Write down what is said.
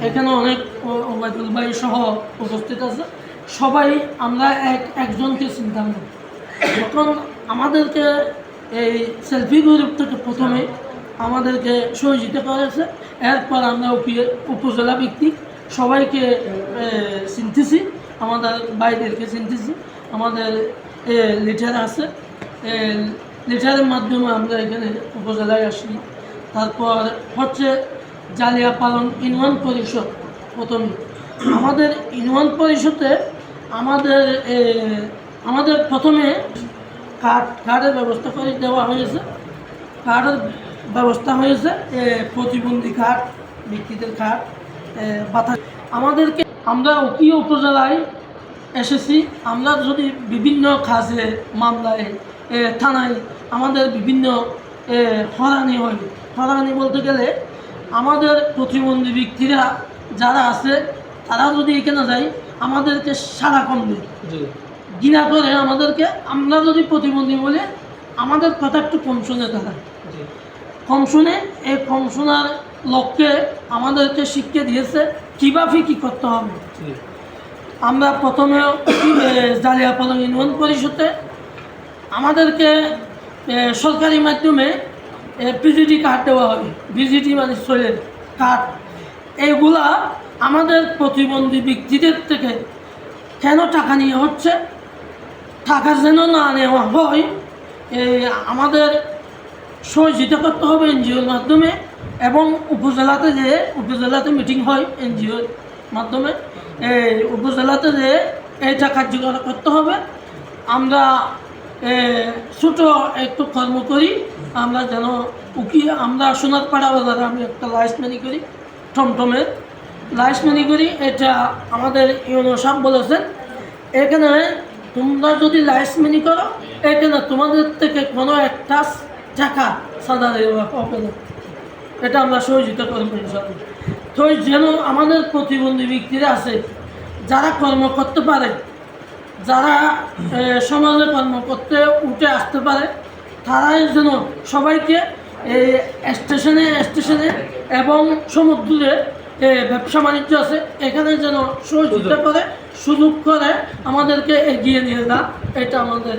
এখানে অনেক ওবায়দুল ভাই সহ উপস্থিত আছে। সবাই আমরা একজনকে চিন্তা করি। তখন আমাদেরকে এই সেলফি গ্রুপ থেকে প্রথমে আমাদেরকে সহযোগিতা করেছে। এরপর আমরা উপজেলা ভিত্তিক সবাইকে চিনতেছি, আমাদের ভাইদেরকে চিনতেছি। আমাদের লিটার আছে, লিটারের মাধ্যমে আমরা এখানে উপজেলায় আসি। তারপর হচ্ছে জালিয়া পালন ইউনিয়ন পরিষদ। প্রথমে আমাদের ইউনিয়ন পরিষদে আমাদের প্রথমে কার্ডের ব্যবস্থা করে দেওয়া হয়েছে। কার্ডের ব্যবস্থা হয়েছে, প্রতিবন্ধী কার্ড, ব্যক্তিদের কার্ড, বাতা। আমাদেরকে আমরা উকিয়া উপজেলায় এসেছি। আমরা যদি বিভিন্ন কাজে মামলায় থানায় আমাদের বিভিন্ন হয়রানি হয়। হয়রানি বলতে গেলে আমাদের প্রতিবন্ধী ব্যক্তিরা যারা আছে তারা যদি এখানে যায় আমাদেরকে সারা কম দেয়, ঘৃণা করে আমাদেরকে। আমরা যদি প্রতিবন্ধী বলে আমাদের কথা একটু কম শুনে তারা কম শুনে, এই কম শোনার লক্ষ্যে আমাদেরকে শিক্ষা দিয়েছে কীভাবে কী করতে হবে। আমরা প্রথমে জালিয়াপালং ইউনিয়ন পরিষদে আমাদেরকে সরকারি মাধ্যমে পিজিটি কার্ড দেওয়া হবে। পিজিটি মানে শরীরের কার্ড। এইগুলা আমাদের প্রতিবন্ধী ব্যক্তিদের থেকে কেন টাকা নিয়ে হচ্ছে, টাকা যেন না নেওয়া হয়, আমাদের সহযোগিতা করতে হবে এনজিওর মাধ্যমে। এবং উপজেলাতে মিটিং হয় এনজিওর মাধ্যমে। উপজেলাতে যেয়ে এটা কার্যকর করতে হবে। আমরা ছোটো একটু কর্ম করি, আমরা যেন আমরা সোনারপাড়া বাজারে আমি একটা লাইসম্যানি করি, টমটমের লাইসম্যানি করি। এটা আমাদের ইউনো সাহেব বলেছেন, এখানে তোমরা যদি লাইসম্যানি করো এখানে তোমাদের থেকে কোনো একটা টাকা সাদা দেওয়া হবে না। এটা আমরা সহযোগিতা করবো ইনশাআল্লাহ। তো যেন আমাদের প্রতিবন্ধী ব্যক্তিরা আছে যারা কর্ম করতে পারে, যারা সমাজে কর্ম করতে উঠে আসতে পারে, তারাই যেন সবাইকে স্টেশনে এবং সমুদ্রে ব্যবসা বাণিজ্য আছে এখানে যেন সহযোগিতা করে, সুযোগ করে আমাদেরকে এগিয়ে নিয়ে যা। এটা আমাদের